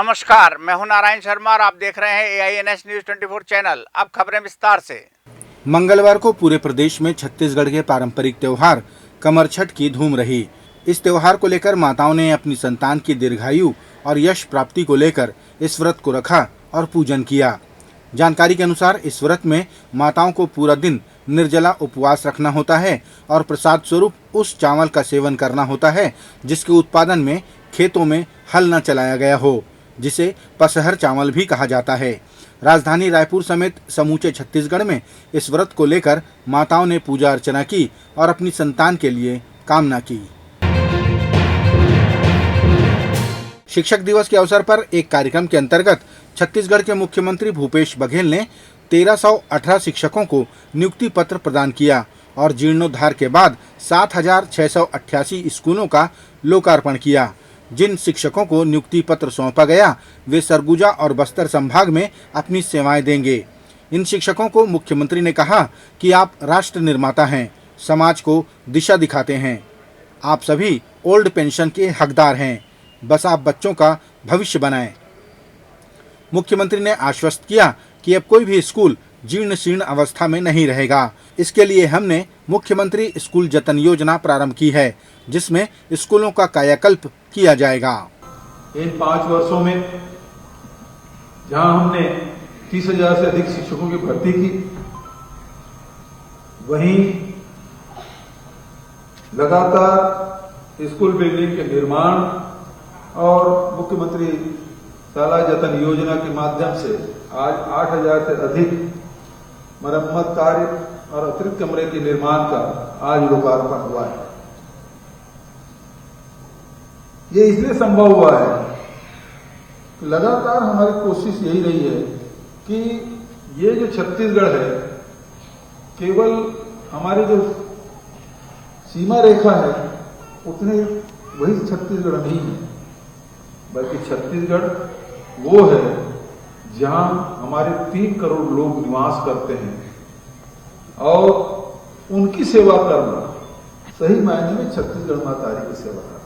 नमस्कार, मैं हूं नारायण शर्मा और आप देख रहे हैं AINS न्यूज 24 चैनल। अब खबरें विस्तार से। मंगलवार को पूरे प्रदेश में छत्तीसगढ़ के पारंपरिक त्योहार कमर छठ की धूम रही। इस त्योहार को लेकर माताओं ने अपनी संतान की दीर्घायु और यश प्राप्ति को लेकर इस व्रत को रखा और पूजन किया। जानकारी के अनुसार इस व्रत में माताओं को पूरा दिन निर्जला उपवास रखना होता है और प्रसाद स्वरूप उस चावल का सेवन करना होता है जिसके उत्पादन में खेतों में हल न चलाया गया हो, जिसे पसहर चावल भी कहा जाता है। राजधानी रायपुर समेत समूचे छत्तीसगढ़ में इस व्रत को लेकर माताओं ने पूजा अर्चना की और अपनी संतान के लिए कामना की। शिक्षक दिवस के अवसर पर एक कार्यक्रम के अंतर्गत छत्तीसगढ़ के मुख्यमंत्री भूपेश बघेल ने 1318 शिक्षकों को नियुक्ति पत्र प्रदान किया और जीर्णोद्धार के बाद 7688 स्कूलों का लोकार्पण किया। जिन शिक्षकों को नियुक्ति पत्र सौंपा गया वे सरगुजा और बस्तर संभाग में अपनी सेवाएं देंगे। इन शिक्षकों को मुख्यमंत्री ने कहा कि आप राष्ट्र निर्माता हैं, समाज को दिशा दिखाते हैं। आप सभी ओल्ड पेंशन के हकदार हैं, बस आप बच्चों का भविष्य बनाएं। मुख्यमंत्री ने आश्वस्त किया कि अब कोई भी स्कूल जीर्ण शीर्ण अवस्था में नहीं रहेगा। इसके लिए हमने मुख्यमंत्री स्कूल जतन योजना प्रारंभ की है, जिसमें स्कूलों का कायाकल्प किया जाएगा। इन 5 वर्षों में जहां हमने 30,000 से अधिक शिक्षकों की भर्ती की, वहीं लगातार स्कूल बिल्डिंग के निर्माण और मुख्यमंत्री शाला जतन योजना के माध्यम से आज 8,000 से अधिक मरम्मत कार्य और अतिरिक्त कमरे के निर्माण का आज लोकार्पण हुआ है। ये इसलिए संभव हुआ है कि लगातार हमारी कोशिश यही रही है कि ये जो छत्तीसगढ़ है, केवल हमारी जो सीमा रेखा है उतने वही छत्तीसगढ़ नहीं है, बल्कि छत्तीसगढ़ वो है जहां हमारे 3 करोड़ लोग निवास करते हैं और उनकी सेवा करना सही मायने में छत्तीसगढ़ मातारी की सेवा करना।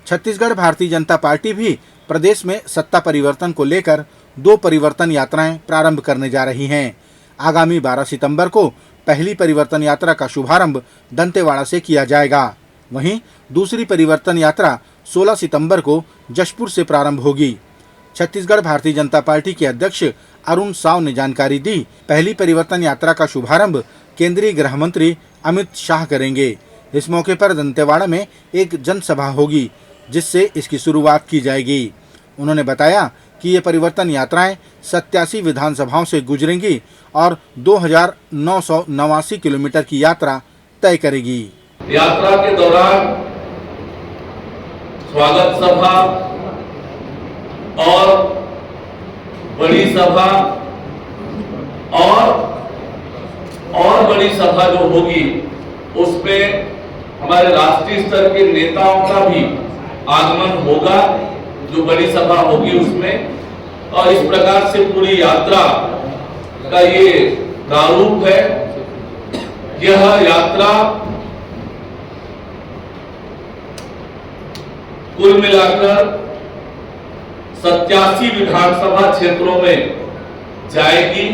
छत्तीसगढ़ भारतीय जनता पार्टी भी प्रदेश में सत्ता परिवर्तन को लेकर 2 परिवर्तन यात्राएं प्रारंभ करने जा रही हैं। आगामी 12 सितंबर को पहली परिवर्तन यात्रा का शुभारंभ दंतेवाड़ा से किया जाएगा। वहीं दूसरी परिवर्तन यात्रा 16 सितंबर को जशपुर से प्रारंभ होगी। छत्तीसगढ़ भारतीय जनता पार्टी के अध्यक्ष अरुण साव ने जानकारी दी, पहली परिवर्तन यात्रा का शुभारंभ केंद्रीय गृह मंत्री अमित शाह करेंगे। इस मौके पर दंतेवाड़ा में एक जनसभा होगी, जिससे इसकी शुरुआत की जाएगी। उन्होंने बताया कि ये परिवर्तन यात्राएं 87 विधानसभाओं से गुजरेंगी और 2989 किलोमीटर की यात्रा तय करेगी। यात्रा के दौरान स्वागत सभा और बड़ी सभा और बड़ी सभा जो होगी उसमें हमारे राष्ट्रीय स्तर के नेताओं का भी आगमन होगा, जो बड़ी सभा होगी उसमें। और इस प्रकार से पूरी यात्रा का ये प्रारूप है। यह यात्रा कुल मिलाकर 87 विधानसभा क्षेत्रों में जाएगी।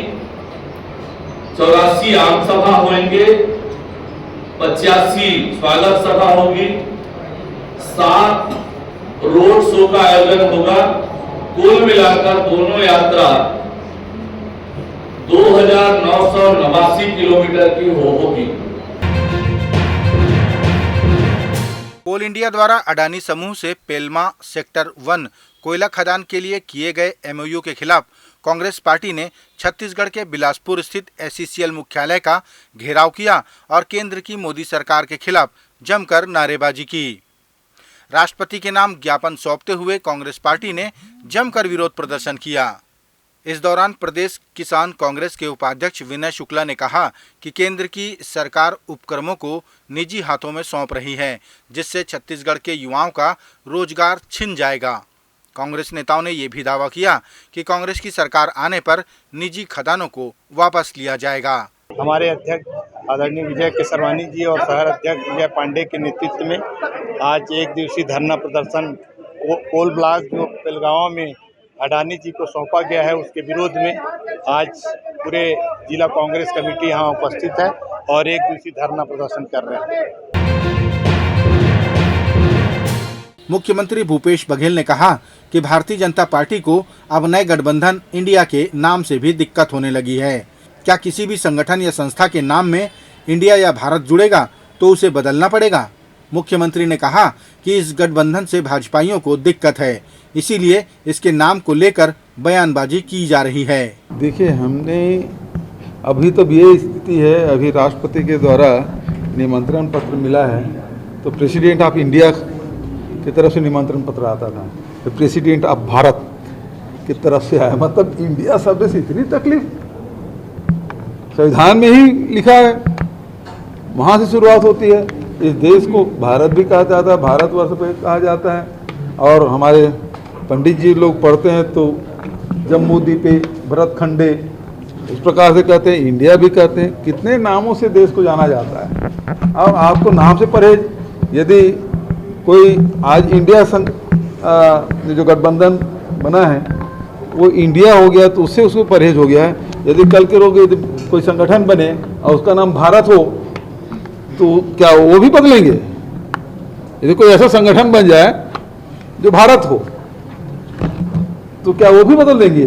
84 आम सभा होंगे, 85 स्वागत सभा होगी, 7 रोड शो का आयोजन होगा। कुल मिलाकर दोनों यात्रा 2989 किलोमीटर की होगी। कोल इंडिया द्वारा अडानी समूह से पेलमा सेक्टर 1 कोयला खदान के लिए किए गए MOU के खिलाफ कांग्रेस पार्टी ने छत्तीसगढ़ के बिलासपुर स्थित SCCL मुख्यालय का घेराव किया और केंद्र की मोदी सरकार के खिलाफ जमकर नारेबाजी की। राष्ट्रपति के नाम ज्ञापन सौंपते हुए कांग्रेस पार्टी ने जमकर विरोध प्रदर्शन किया। इस दौरान प्रदेश किसान कांग्रेस के उपाध्यक्ष विनय शुक्ला ने कहा कि केंद्र की सरकार उपक्रमों को निजी हाथों में सौंप रही है, जिससे छत्तीसगढ़ के युवाओं का रोजगार छिन जाएगा। कांग्रेस नेताओं ने ये भी दावा किया कि कांग्रेस की सरकार आने पर निजी खदानों को वापस लिया जाएगा। हमारे अध्यक्ष आदरणीय विजय केसरवानी जी और शहर अध्यक्ष विजय पांडे के नेतृत्व में आज एक दिवसीय धरना प्रदर्शन कोल ब्लॉक जो पेलगांव में अडानी जी को सौंपा गया है उसके विरोध में आज पूरे जिला कांग्रेस कमेटी यहाँ उपस्थित है और एक दिवसीय धरना प्रदर्शन कर रहे हैं। मुख्यमंत्री भूपेश बघेल ने कहा कि भारतीय जनता पार्टी को अब नए गठबंधन इंडिया के नाम से भी दिक्कत होने लगी है। क्या किसी भी संगठन या संस्था के नाम में इंडिया या भारत जुड़ेगा तो उसे बदलना पड़ेगा। मुख्यमंत्री ने कहा कि इस गठबंधन से भाजपाइयों को दिक्कत है, इसीलिए इसके नाम को लेकर बयानबाजी की जा रही है। देखिए, हमने अभी तो ये स्थिति है, अभी राष्ट्रपति के द्वारा निमंत्रण पत्र मिला है तो प्रेसिडेंट ऑफ इंडिया की तरफ से निमंत्रण पत्र आता था तो प्रेसिडेंट ऑफ भारत की तरफ से आया। मतलब इंडिया शब्द से इतनी तकलीफ, संविधान में ही लिखा है, वहाँ से शुरुआत होती है। इस देश को भारत भी कहा जाता है, भारतवर्ष पे कहा जाता है और हमारे पंडित जी लोग पढ़ते हैं तो जम्मू द्वीपे भरत खंडे इस प्रकार से कहते हैं, इंडिया भी कहते हैं। कितने नामों से देश को जाना जाता है। अब आपको नाम से परहेज, यदि कोई आज इंडिया संघ जो गठबंधन बना है वो इंडिया हो गया तो उससे उसको परहेज हो गया है। यदि कल के लोग यदि कोई संगठन बने और उसका नाम भारत हो तो क्या वो भी बदलेंगे। यदि कोई ऐसा संगठन बन जाए जो भारत हो तो क्या वो भी बदल देंगे।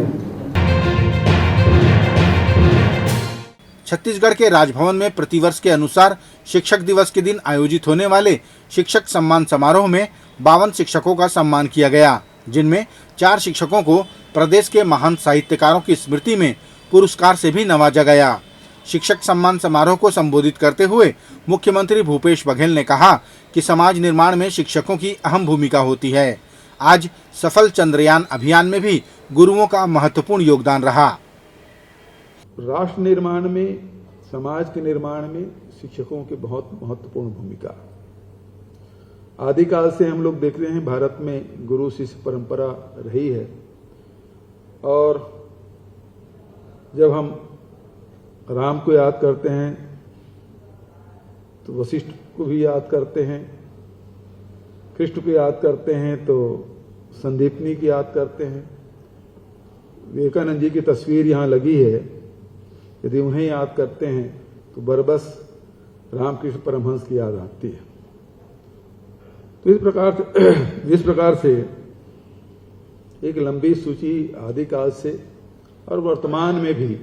छत्तीसगढ़ के राजभवन में प्रतिवर्ष के अनुसार शिक्षक दिवस के दिन आयोजित होने वाले शिक्षक सम्मान समारोह में 52 शिक्षकों का सम्मान किया गया, जिनमें 4 शिक्षकों को प्रदेश के महान साहित्यकारों की स्मृति में पुरस्कार से भी नवाजा गया। शिक्षक सम्मान समारोह को संबोधित करते हुए मुख्यमंत्री भूपेश बघेल ने कहा कि समाज निर्माण में शिक्षकों की अहम भूमिका होती है। आज सफल चंद्रयान अभियान में भी गुरुओं का महत्वपूर्ण योगदान रहा। राष्ट्र निर्माण में, समाज के निर्माण में शिक्षकों की बहुत महत्वपूर्ण भूमिका। आदिकाल से हम लोग देख रहे हैं भारत में गुरु शिष्य परंपरा रही है और जब हम राम को याद करते हैं तो वशिष्ठ को भी याद करते हैं, कृष्ण को याद करते हैं तो संदीपनी की याद करते हैं। विवेकानंद जी की तस्वीर यहाँ लगी है, यदि उन्हें याद करते हैं तो बरबस रामकृष्ण परमहंस की याद आती है। तो इस प्रकार से एक लंबी सूची आदिकाल से और वर्तमान में भी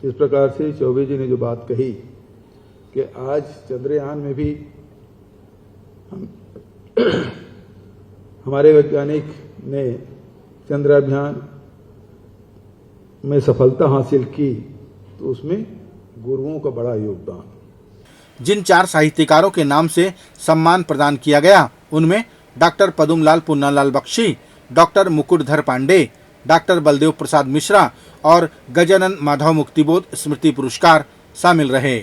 इस प्रकार से चौबे जी ने जो बात कही कि आज चंद्रयान में भी हमारे वैज्ञानिक ने चंद्राभियान में सफलता हासिल की तो उसमें गुरुओं का बड़ा योगदान। जिन 4 साहित्यकारों के नाम से सम्मान प्रदान किया गया उनमें doctor Padumlal Punnalal Bakshi, doctor Mukutdhar Pandey, doctor Baldev Prasad Mishra और गजानन माधव मुक्तिबोध स्मृति पुरस्कार शामिल रहे।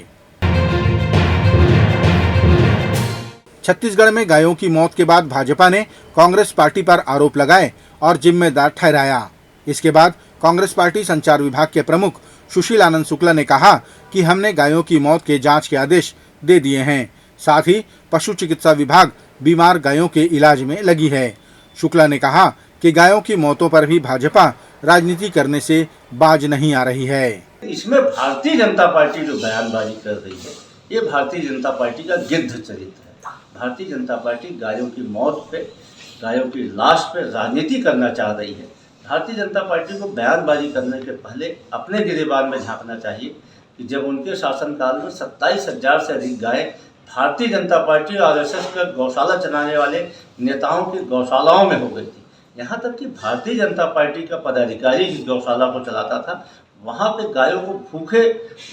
छत्तीसगढ़ में गायों की मौत के बाद भाजपा ने कांग्रेस पार्टी पर आरोप लगाए और जिम्मेदार ठहराया। इसके बाद कांग्रेस पार्टी संचार विभाग के प्रमुख सुशील आनंद शुक्ला ने कहा कि हमने गायों की मौत के जांच के आदेश दे दिए हैं, साथ ही पशु चिकित्सा विभाग बीमार गायों के इलाज में लगी है। शुक्ला ने कहा कि गायों की मौतों पर भी भाजपा राजनीति करने से बाज नहीं आ रही है। इसमें भारतीय जनता पार्टी जो बयानबाजी कर रही है ये भारतीय जनता पार्टी का गिद्ध चरित्र है। भारतीय जनता पार्टी गायों की मौत पे, गायों की लाश पे राजनीति करना चाह रही है। भारतीय जनता पार्टी को बयानबाजी करने के पहले अपने गिरेबान में झांकना चाहिए कि जब उनके शासनकाल में 27,000 से अधिक गायें भारतीय जनता पार्टी और आरएसएस का गौशाला चलाने वाले नेताओं की गौशालाओं में हो गई थी। यहाँ तक कि भारतीय जनता पार्टी का पदाधिकारी जिस गौशाला को चलाता था वहाँ पे गायों को भूखे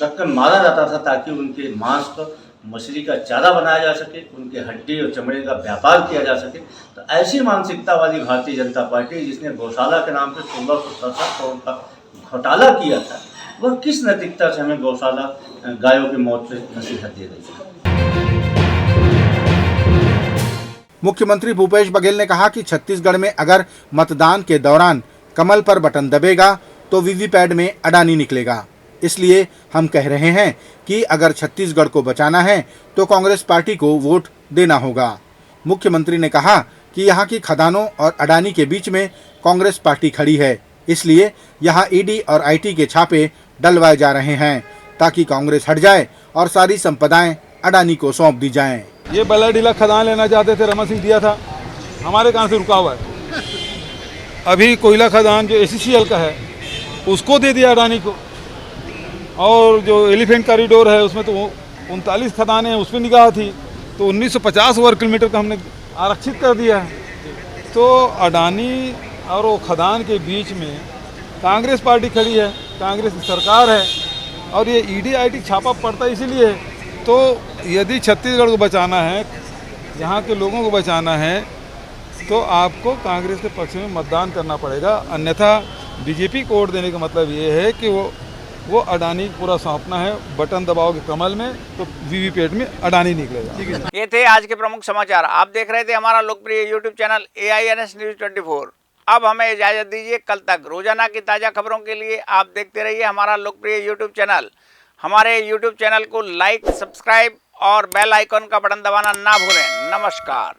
रखकर मारा जाता था ताकि उनके मांस को मछली का चारा बनाया जा सके, उनके हड्डी और चमड़े का व्यापार किया जा सके। तो ऐसी मानसिकता वाली भारतीय जनता पार्टी जिसने गौशाला के नाम पे 1667 करोड़ का घोटाला किया था, वह किस नैतिकता से हमें गौशाला गायों की मौत पे नसीहत दे रही है। मुख्यमंत्री भूपेश बघेल ने कहा कि छत्तीसगढ़ में अगर मतदान के दौरान कमल पर बटन दबेगा तो वीवीपैट में अडानी निकलेगा। इसलिए हम कह रहे हैं कि अगर छत्तीसगढ़ को बचाना है तो कांग्रेस पार्टी को वोट देना होगा। मुख्यमंत्री ने कहा कि यहाँ की खदानों और अडानी के बीच में कांग्रेस पार्टी खड़ी है, इसलिए यहाँ ईडी और आईटी के छापे डलवाए जा रहे हैं ताकि कांग्रेस हट जाए और सारी संपदाएं अडानी को सौंप दी जाएं। ये बलाडीला खदान लेना चाहते थे, रमन सिंह दिया था, हमारे कहाँ से रुका हुआ है। अभी कोयला खदान जो ACCL का है उसको दे दिया अडानी को, और जो एलिफेंट कॉरिडोर है उसमें तो 39 खदानें हैं, उसमें निगाह थी तो 1950 वर्ग किलोमीटर का हमने आरक्षित कर दिया है। तो अडानी और वो खदान के बीच में कांग्रेस पार्टी खड़ी है, कांग्रेस की सरकार है, और ये ईडी आईटी छापा पड़ता है इसीलिए। तो यदि छत्तीसगढ़ को बचाना है, यहाँ के लोगों को बचाना है, तो आपको कांग्रेस के पक्ष में मतदान करना पड़ेगा, अन्यथा बीजेपी को वोट देने का मतलब ये है कि वो अडानी पूरा सौंपना है। बटन दबाओगे कमल में तो वीवीपैट में अडानी निकलेगा। ये थे आज के प्रमुख समाचार। आप देख रहे थे हमारा लोकप्रिय यूट्यूब चैनल AINS न्यूज 24। अब हमें इजाजत दीजिए। कल तक रोजाना की ताज़ा खबरों के लिए आप देखते रहिए हमारा लोकप्रिय यूट्यूब चैनल। हमारे यूट्यूब चैनल को लाइक, सब्सक्राइब और बेल आइकॉन का बटन दबाना ना भूलें। नमस्कार।